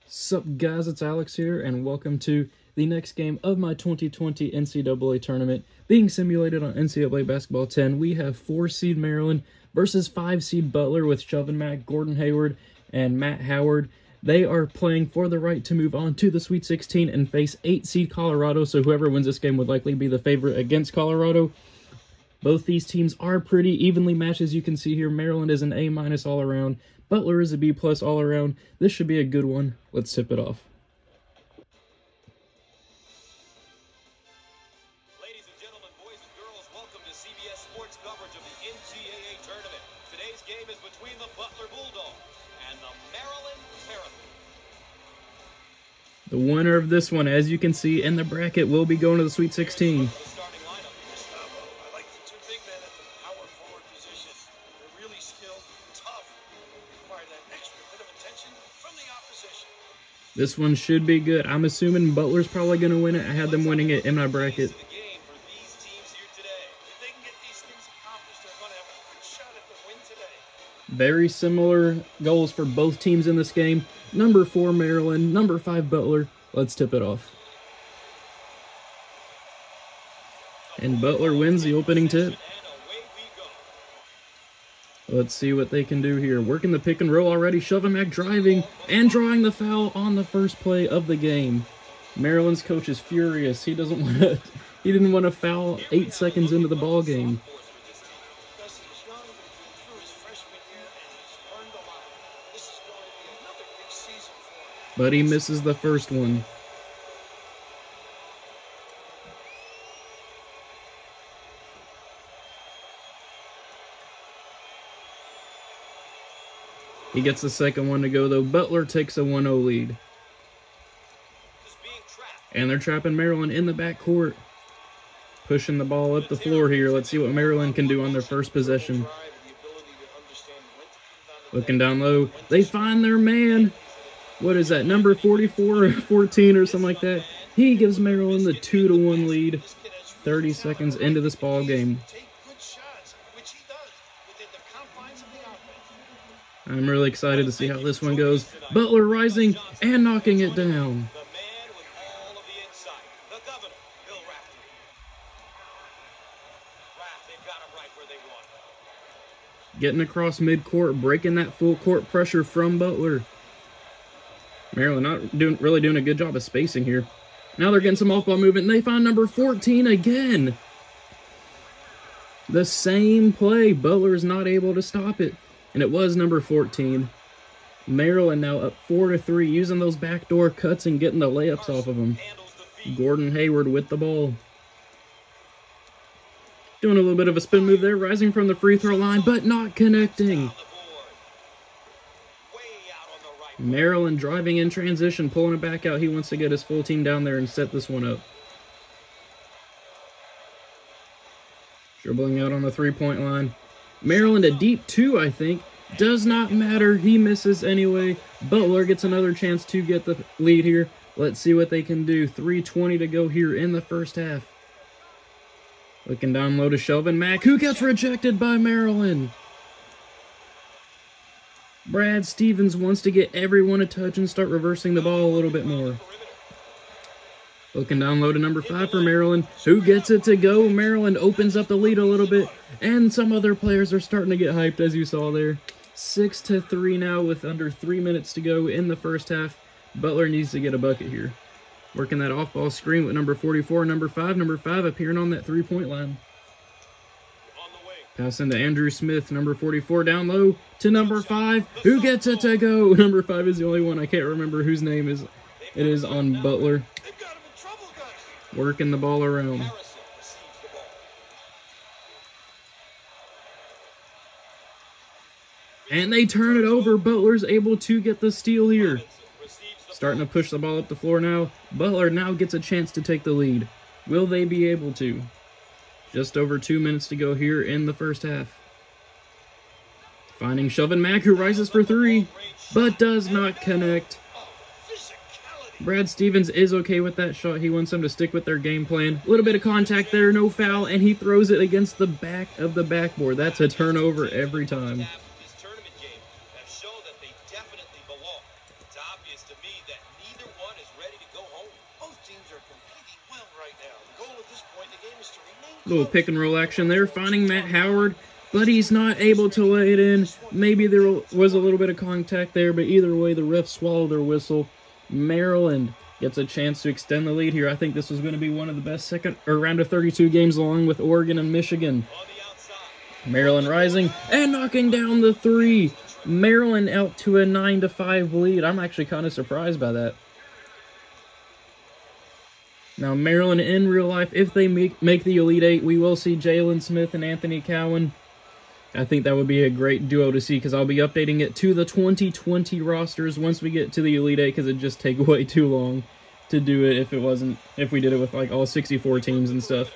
Sup guys, it's Alex here, and welcome to the next game of my 2020 NCAA tournament being simulated on NCAA Basketball 10. We have 4-seed Maryland versus 5-seed Butler with Shelvin Mack, Gordon Hayward, and Matt Howard. They are playing for the right to move on to the Sweet 16 and face 8-seed Colorado, so whoever wins this game would likely be the favorite against Colorado. Both these teams are pretty evenly matched, as you can see here. Maryland is an A- all around. Butler is a B+ all around. This should be a good one. Let's tip it off. Ladies and gentlemen, boys and girls, welcome to CBS Sports coverage of the NCAA tournament. Today's game is between the Butler Bulldogs and the Maryland Terrapins. The winner of this one, as you can see in the bracket, will be going to the Sweet 16. This one should be good. I'm assuming Butler's probably going to win it. I had them winning it in my bracket. Very similar goals for both teams in this game. Number 4 Maryland, number 5 Butler. Let's tip it off. And Butler wins the opening tip. Let's see what they can do here. Working the pick and roll already. Shelvin Mack driving and drawing the foul on the first play of the game. Maryland's coach is furious. He didn't want to foul 8 seconds into the ball game. But he misses the first one. He gets the second one to go, though. Butler takes a 1-0 lead. And they're trapping Maryland in the backcourt. Pushing the ball up the floor here. Let's see what Maryland can do on their first possession. Looking down low. They find their man. What is that, number 44 or 14 or something like that? He gives Maryland the 2-1 lead 30 seconds into this ball game. I'm really excited to see how this one goes. Butler rising and knocking it down. Getting across midcourt, breaking that full court pressure from Butler. Maryland not really doing a good job of spacing here. Now they're getting some off-ball movement, and they find number 14 again. The same play. Butler is not able to stop it. And it was number 14. Maryland now up 4-3, using those backdoor cuts and getting the layups off of them. Gordon Hayward with the ball. Doing a little bit of a spin move there, rising from the free throw line, but not connecting. Maryland driving in transition, pulling it back out. He wants to get his full team down there and set this one up. Dribbling out on the three-point line. Maryland a deep 2, I think. Does not matter. He misses anyway. Butler gets another chance to get the lead here. Let's see what they can do. 3:20 to go here in the first half. Looking down low to Shelvin Mack, who gets rejected by Maryland. Brad Stevens wants to get everyone a touch and start reversing the ball a little bit more. Looking down low to number 5 for Maryland, who gets it to go. Maryland opens up the lead a little bit, and some other players are starting to get hyped, as you saw there. 6-3 now with under 3 minutes to go in the first half. Butler needs to get a bucket here. Working that off-ball screen with number 44, number 5 appearing on that three-point line. Pass into Andrew Smith, number 44, down low to number 5, who gets it to go. Number 5 is the only one. I can't remember whose name it is on Butler. Working the ball around. And they turn it over. Butler's able to get the steal here. Starting to push the ball up the floor now. Butler now gets a chance to take the lead. Will they be able to? Just over 2 minutes to go here in the first half. Finding Shelvin Mack, who rises for 3, but does not connect. Brad Stevens is okay with that shot. He wants them to stick with their game plan. A little bit of contact there, no foul, and he throws it against the back of the backboard. That's a turnover every time. It's obvious to me that neither one is ready to go home. Both teams are competing well right now. The goal at this point in the game is to remain close. Little pick and roll action there, finding Matt Howard, but he's not able to lay it in. Maybe there was a little bit of contact there, but either way, the refs swallowed their whistle. Maryland gets a chance to extend the lead here. I think this was going to be one of the best round of 32 games along with Oregon and Michigan. Maryland rising and knocking down the three. Maryland out to a 9-5 lead. I'm actually kind of surprised by that. Now, Maryland in real life, if they make the Elite Eight, we will see Jalen Smith and Anthony Cowan. I think that would be a great duo to see because I'll be updating it to the 2020 rosters once we get to the Elite Eight because it'd just take way too long to do it if we did it with like all 64 teams and stuff.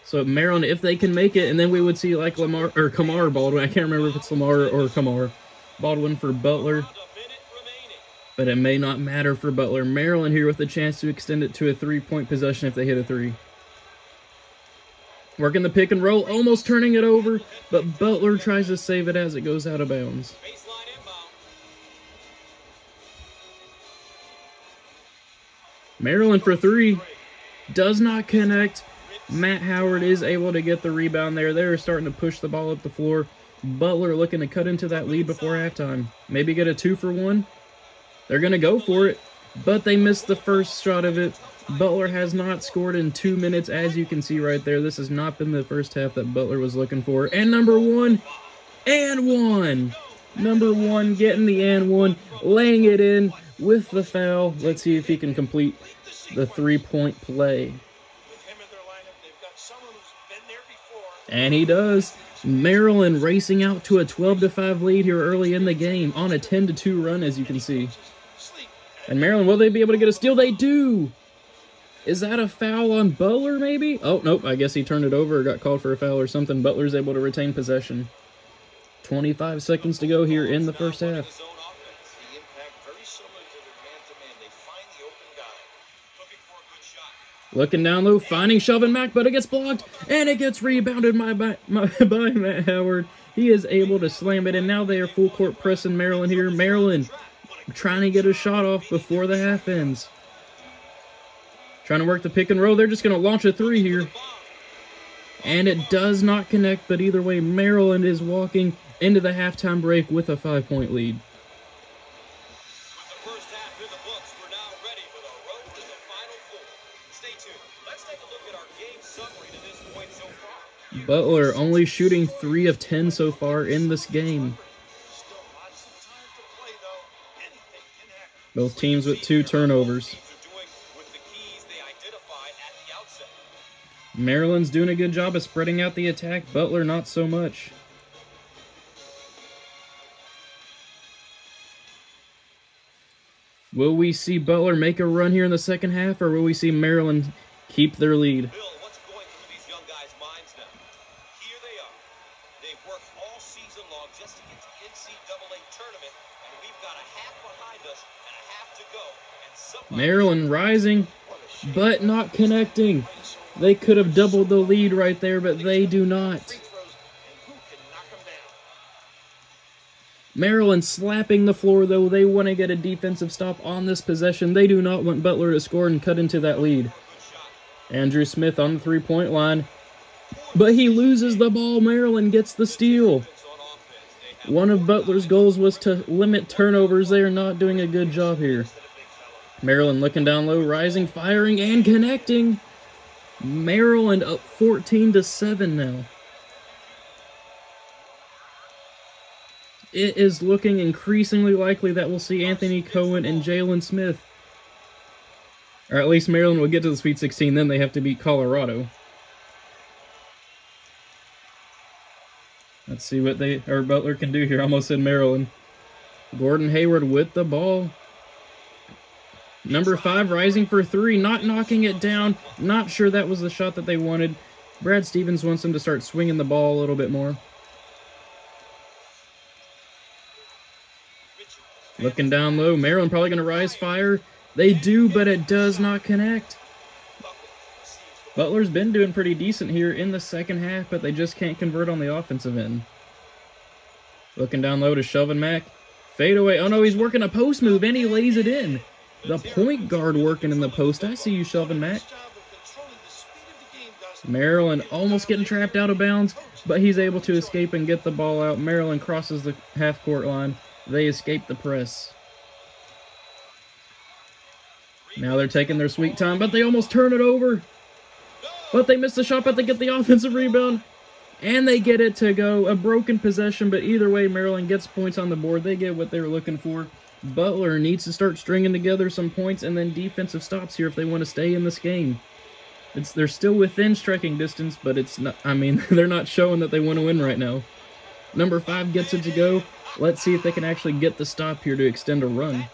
So Maryland, if they can make it, and then we would see like Kamar Baldwin. I can't remember if it's Lamar or Kamar Baldwin for Butler, but it may not matter for Butler. Maryland here with a chance to extend it to a 3-point possession if they hit a three. Working the pick and roll, almost turning it over, but Butler tries to save it as it goes out of bounds. Maryland for three, does not connect. Matt Howard is able to get the rebound there. They're starting to push the ball up the floor. Butler looking to cut into that lead before halftime. Maybe get a 2-for-1. They're going to go for it, but they missed the first shot of it. Butler has not scored in 2 minutes, as you can see right there. This has not been the first half that Butler was looking for. And number one, and one. Number one getting the and one, laying it in with the foul. Let's see if he can complete the 3-point play. And he does. Maryland racing out to a 12-5 lead here early in the game on a 10-2 run, as you can see. And Maryland, will they be able to get a steal? They do. Is that a foul on Butler, maybe? Oh, nope. I guess he turned it over or got called for a foul or something. Butler's able to retain possession. 25 seconds to go here in the first half. Looking down low, finding Shelvin Mack, but it gets blocked, and it gets rebounded by Matt Howard. He is able to slam it, and now they are full court pressing Maryland here. Maryland trying to get a shot off before the half ends. Trying to work the pick and roll. They're just going to launch a three here. And it does not connect, but either way, Maryland is walking into the halftime break with a 5-point lead. With the first half in the books, we're now ready for the road to the Final Four. Stay tuned. Let's take a look at our game summary to this point so far. Butler only shooting 3 of 10 so far in this game. Both teams with 2 turnovers. Maryland's doing a good job of spreading out the attack. Butler, not so much. Will we see Butler make a run here in the second half, or will we see Maryland keep their lead? Bill, what's going through these young guys' minds now? Here they are. They've worked all season long just to get to the NCAA tournament, and we've got a half behind us and a half to go. And Maryland rising, but not connecting. They could have doubled the lead right there, but they do not. Maryland slapping the floor, though. They want to get a defensive stop on this possession. They do not want Butler to score and cut into that lead. Andrew Smith on the 3-point line, but he loses the ball. Maryland gets the steal. One of Butler's goals was to limit turnovers. They are not doing a good job here. Maryland looking down low, rising, firing, and connecting. Maryland up 14-7 now. It is looking increasingly likely that we'll see Anthony Cowan and Jalen Smith. Or at least Maryland will get to the Sweet 16, then they have to beat Colorado. Let's see what Butler can do here. Almost said Maryland. Gordon Hayward with the ball. Number 5 rising for 3, not knocking it down. Not sure that was the shot that they wanted. Brad Stevens wants them to start swinging the ball a little bit more. Looking down low. Maryland probably going to rise fire. They do, but it does not connect. Butler's been doing pretty decent here in the second half, but they just can't convert on the offensive end. Looking down low to Shelvin Mack. Fade away. Oh no, he's working a post move and he lays it in. The point guard working in the post. I see you, Shelvin Mack. Maryland almost getting trapped out of bounds, but he's able to escape and get the ball out. Maryland crosses the half-court line. They escape the press. Now they're taking their sweet time, but they almost turn it over. But they miss the shot, but they get the offensive rebound. And they get it to go. A broken possession, but either way, Maryland gets points on the board. They get what they were looking for. Butler needs to start stringing together some points and then defensive stops here if they want to stay in this game. They're still within striking distance, but it's not. I mean, they're not showing that they want to win right now. Number 5 gets it to go. Let's see if they can actually get the stop here to extend a run.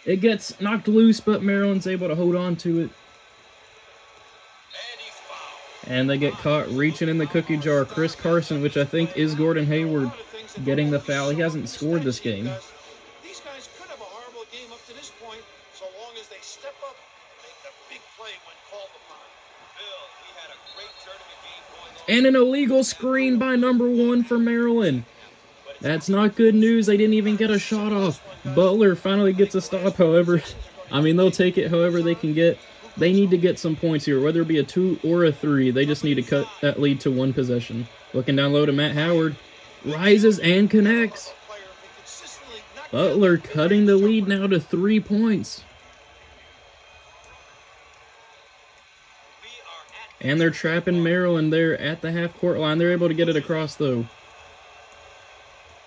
It gets knocked loose, but Maryland's able to hold on to it. And they get caught reaching in the cookie jar. Chris Carson, which I think is Gordon Hayward, getting the foul. He hasn't scored this game. These guys could have a horrible game up to this point, so long as they step up and make a big play when called upon. Bill, we had a great tournament game going on. And an illegal screen by number 1 for Maryland. That's not good news. They didn't even get a shot off. Butler finally gets a stop, however. I mean, they'll take it however they can get. They need to get some points here, whether it be a 2 or a 3. They just need to cut that lead to 1 possession. Looking down low to Matt Howard. Rises and connects. Butler cutting the lead now to 3 points. And they're trapping Maryland there at the half-court line. They're able to get it across, though.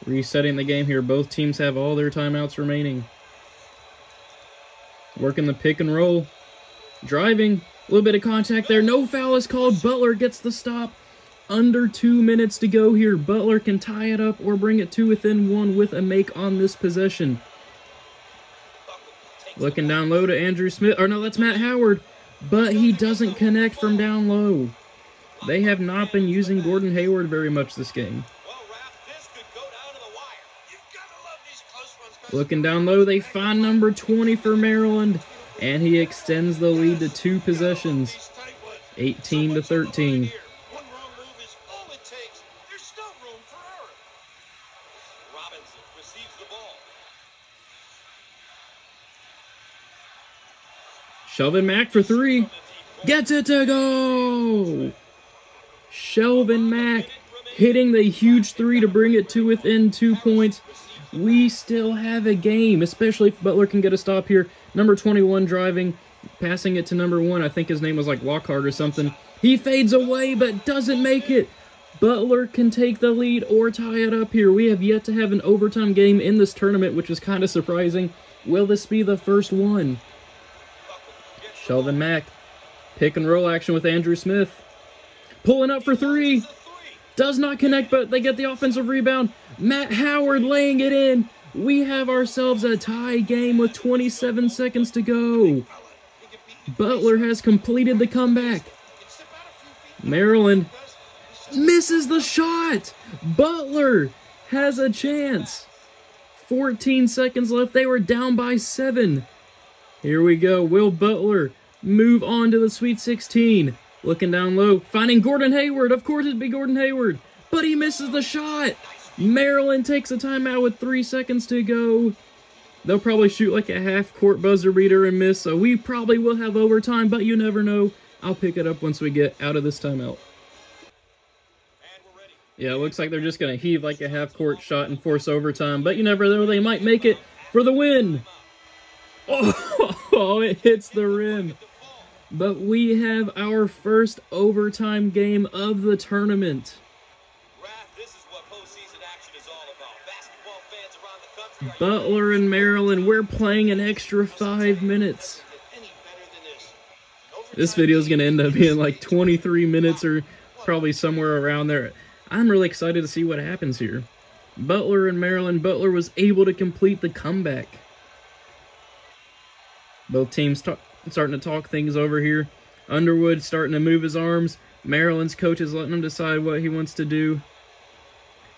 Resetting the game here. Both teams have all their timeouts remaining. Working the pick and roll. Driving. A little bit of contact there. No foul is called. Butler gets the stop. Under 2 minutes to go here. Butler can tie it up or bring it to within 1 with a make on this possession. Looking down low to Andrew Smith. Or no, that's Matt Howard. But he doesn't connect from down low. They have not been using Gordon Hayward very much this game. Looking down low, they find number 20 for Maryland. And he extends the lead to 2 possessions. 18-13. Shelvin Mack for 3. Gets it to go! Shelvin Mack hitting the huge 3 to bring it to within 2 points. We still have a game, especially if Butler can get a stop here. Number 21 driving, passing it to number 1. I think his name was like Lockhart or something. He fades away, but doesn't make it. Butler can take the lead or tie it up here. We have yet to have an overtime game in this tournament, which is kind of surprising. Will this be the first one? Shelvin Mack, pick and roll action with Andrew Smith. Pulling up for 3. Does not connect, but they get the offensive rebound. Matt Howard laying it in. We have ourselves a tie game with 27 seconds to go. Butler has completed the comeback. Maryland misses the shot. Butler has a chance. 14 seconds left. They were down by 7. Here we go. Will Butler move on to the Sweet 16? Looking down low, finding Gordon Hayward. Of course it'd be Gordon Hayward, but he misses the shot. Maryland takes a timeout with 3 seconds to go. They'll probably shoot like a half-court buzzer beater and miss, so we probably will have overtime, but you never know. I'll pick it up once we get out of this timeout. Yeah, it looks like they're just going to heave like a half-court shot and force overtime, but you never know. They might make it for the win. Oh, it hits the rim. But we have our first overtime game of the tournament. Butler and Maryland, we're playing an extra 5 minutes. This video is going to end up being like 23 minutes or probably somewhere around there. I'm really excited to see what happens here. Butler and Maryland. Butler was able to complete the comeback. Both teams starting to talk things over here. Underwood starting to move his arms. Maryland's coach is letting him decide what he wants to do.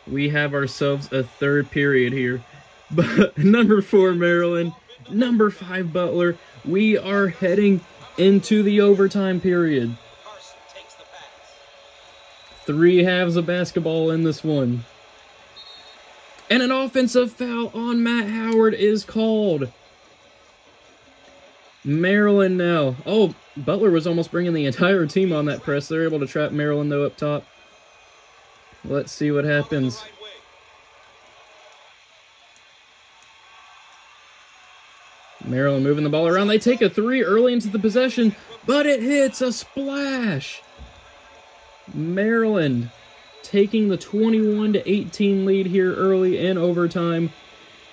We have ourselves a 3rd period here. But number 4 Maryland, number 5 Butler. We are heading into the overtime period. 3 halves of basketball in this one. And an offensive foul on Matt Howard is called. Maryland now. Oh, Butler was almost bringing the entire team on that press. They're able to trap Maryland, though, up top. Let's see what happens. Maryland moving the ball around. They take a three early into the possession, but it hits a splash. Maryland taking the 21-18 lead here early in overtime.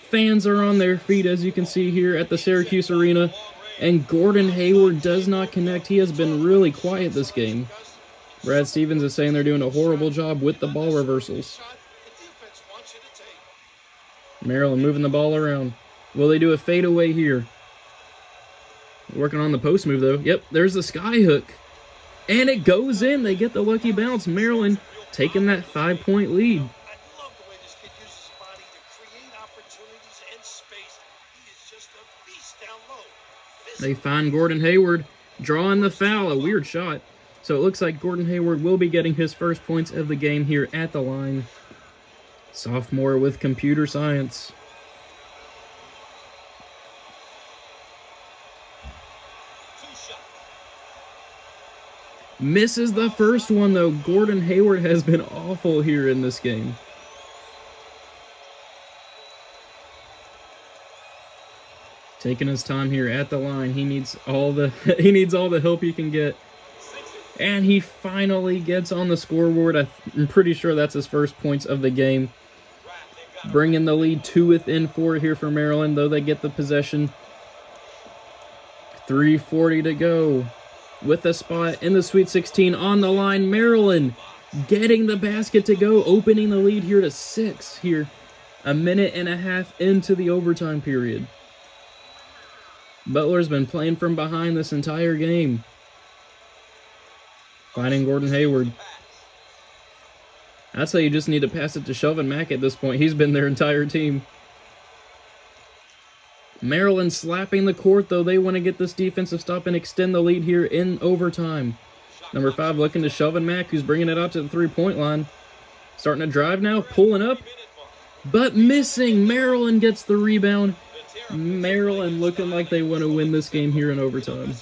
Fans are on their feet, as you can see here at the Syracuse Arena. And Gordon Hayward does not connect. He has been really quiet this game. Brad Stevens is saying they're doing a horrible job with the ball reversals. Maryland moving the ball around. Will they do a fadeaway here? Working on the post move, though. Yep, there's the sky hook. And it goes in. They get the lucky bounce. Maryland taking that 5-point lead. I love the way this kid uses his body to create opportunities and space. He is just a beast down low. They find Gordon Hayward drawing the foul. A weird shot. So it looks like Gordon Hayward will be getting his first points of the game here at the line. Sophomore with computer science. Misses the first one, though. Gordon Hayward has been awful here in this game. Taking his time here at the line. He needs all the help he can get. And he finally gets on the scoreboard. I'm pretty sure that's his first points of the game. Bringing the lead to within 4 here for Maryland, though they get the possession. 3:40 to go. With a spot in the Sweet 16 on the line, Maryland getting the basket to go, opening the lead here to 6 here. A minute and a half into the overtime period. Butler's been playing from behind this entire game. Finding Gordon Hayward. That's how you just need to pass it to Shelvin Mack at this point. He's been their entire team. Maryland slapping the court, though. They want to get this defensive stop and extend the lead here in overtime. Number 5 looking to Shelvin Mack, who's bringing it out to the three-point line. Starting to drive now, pulling up, but missing. Maryland gets the rebound. Maryland looking like they want to win this game here in overtime.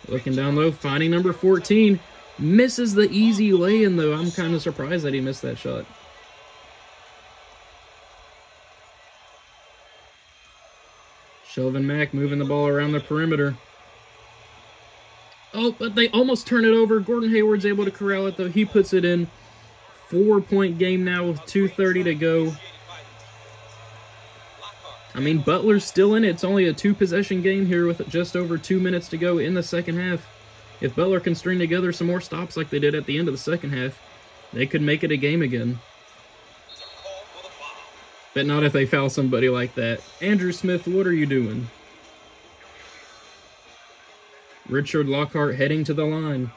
Looking down low, finding number 14. Misses the easy lay-in, though. I'm kind of surprised that he missed that shot. Shelvin Mack moving the ball around the perimeter. Oh, but they almost turn it over. Gordon Hayward's able to corral it, though. He puts it in. 4-point game now with 2:30 to go. I mean, Butler's still in it. It's only a 2-possession game here with just over 2 minutes to go in the second half. If Butler can string together some more stops like they did at the end of the second half, they could make it a game again. But not if they foul somebody like that. Andrew Smith, what are you doing? Richard Lockhart heading to the line.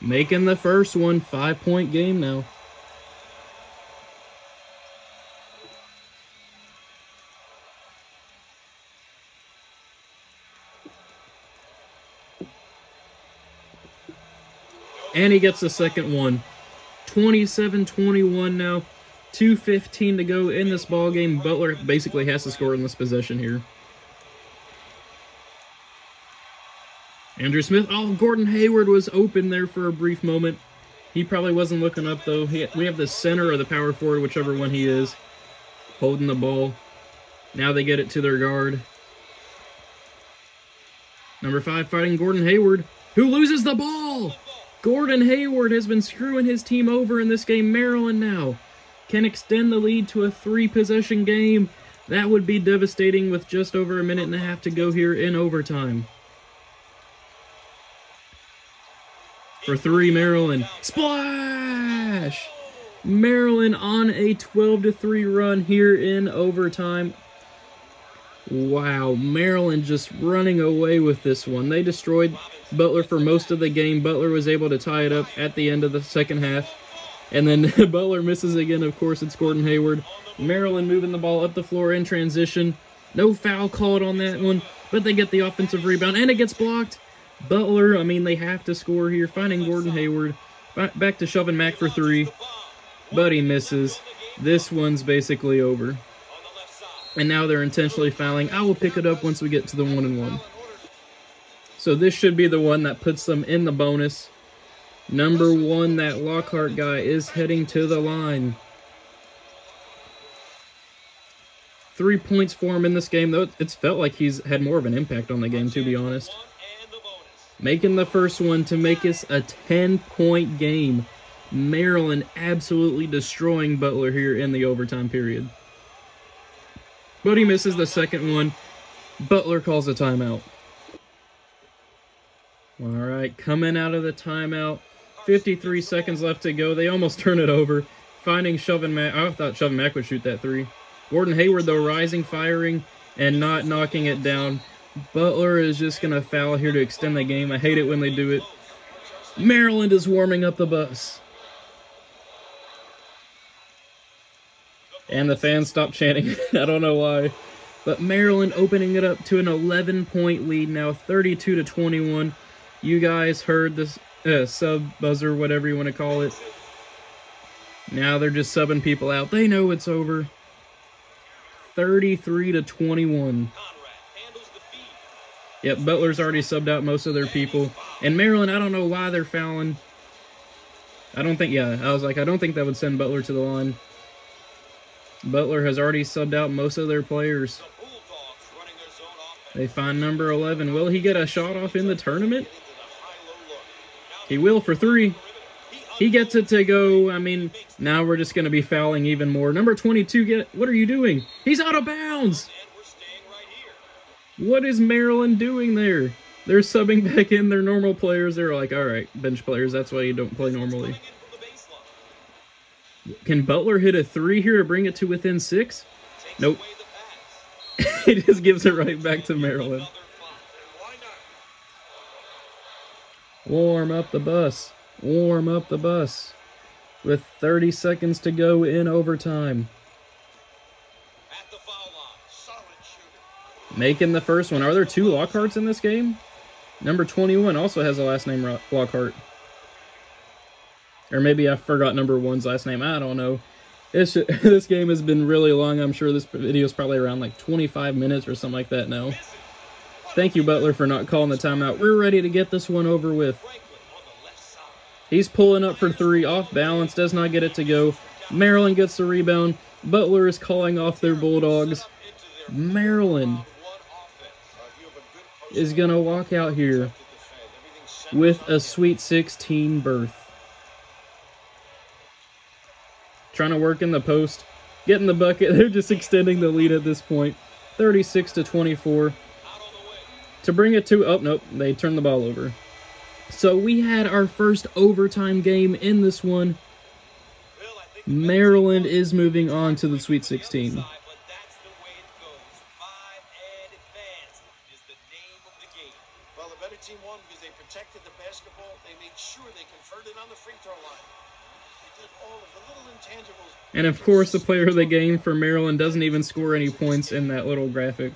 Making the first one. 5-point game now. And he gets the second one. 27-21 now. 2:15 to go in this ball game. Butler basically has to score in this possession here. Andrew Smith. Oh, Gordon Hayward was open there for a brief moment. He probably wasn't looking up, though. We have the center or the power forward, whichever one he is, holding the ball. Now they get it to their guard. Number 5 fighting Gordon Hayward, who loses the ball. Gordon Hayward has been screwing his team over in this game. Maryland now can extend the lead to a 3-possession game. That would be devastating with just over a minute and a half to go here in overtime. For 3, Maryland. Splash! Maryland on a 12-3 run here in overtime. Wow, Maryland just running away with this one. They destroyed Butler for most of the game. Butler was able to tie it up at the end of the second half. And then Butler misses again. Of course, it's Gordon Hayward. Maryland moving the ball up the floor in transition. No foul called on that one, but they get the offensive rebound, and it gets blocked. Butler, I mean, they have to score here. Finding Gordon Hayward. Back to shoving Mac for three. But he misses. This one's basically over. And now they're intentionally fouling. I will pick it up once we get to the 1-and-1. So this should be the one that puts them in the bonus. Number 1, that Lockhart guy, is heading to the line. 3 points for him in this game, though it's felt like he's had more of an impact on the game, to be honest. Making the first one to make us a 10-point game. Maryland absolutely destroying Butler here in the overtime period. But he misses the second one. Butler calls a timeout. All right, coming out of the timeout. 53 seconds left to go. They almost turn it over. Finding Shovin' Mac. I thought Shovin' Mac would shoot that three. Gordon Hayward, though, rising, firing, and not knocking it down. Butler is just going to foul here to extend the game. I hate it when they do it. Maryland is warming up the bus. And the fans stopped chanting. I don't know why. But Maryland opening it up to an 11-point lead now, 32-21. You guys heard this sub-buzzer, whatever you want to call it. Now they're just subbing people out. They know it's over. 33-21. Yep, Butler's already subbed out most of their people. And Maryland, I don't know why they're fouling. I don't think that would send Butler to the line. Butler has already subbed out most of their players. They find number 11. Will he get a shot off in the tournament? He will for three. He gets it to go. I mean, now we're just going to be fouling even more. Number 22, what are you doing? He's out of bounds. What is Maryland doing there? They're subbing back in their normal players. They're like, all right, bench players, that's why you don't play normally. Can Butler hit a three here to bring it to within 6? Nope. He just gives it right back to Maryland. Warm up the bus. Warm up the bus. With 30 seconds to go in overtime. Making the first one. Are there 2 Lockharts in this game? Number 21 also has a last name Lockhart. Or maybe I forgot number 1's last name. I don't know. This game has been really long. I'm sure this video is probably around like 25 minutes or something like that now. Thank you, Butler, for not calling the timeout. We're ready to get this one over with. He's pulling up for 3. Off balance. Does not get it to go. Maryland gets the rebound. Butler is calling off their Bulldogs. Maryland is going to walk out here with a Sweet 16 berth. Trying to work in the post, getting the bucket. They're just extending the lead at this point. 36-24. To bring it to, oh, nope, they turned the ball over. So we had our first overtime game in this one. Maryland is moving on to the Sweet 16. Well, the better team won because they protected the basketball. They made sure they converted on the free throw line. They did all of the little intangibles. And of course, the player of the game for Maryland doesn't even score any points in that little graphic.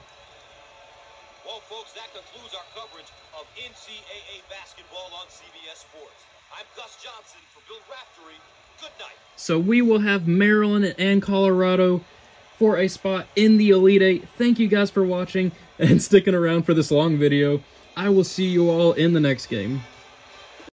Well, folks, that concludes our coverage of NCAA basketball on CBS Sports. I'm Gus Johnson for Bill Raftery. Good night. So we will have Maryland and Colorado for a spot in the Elite Eight. Thank you guys for watching and sticking around for this long video. I will see you all in the next game.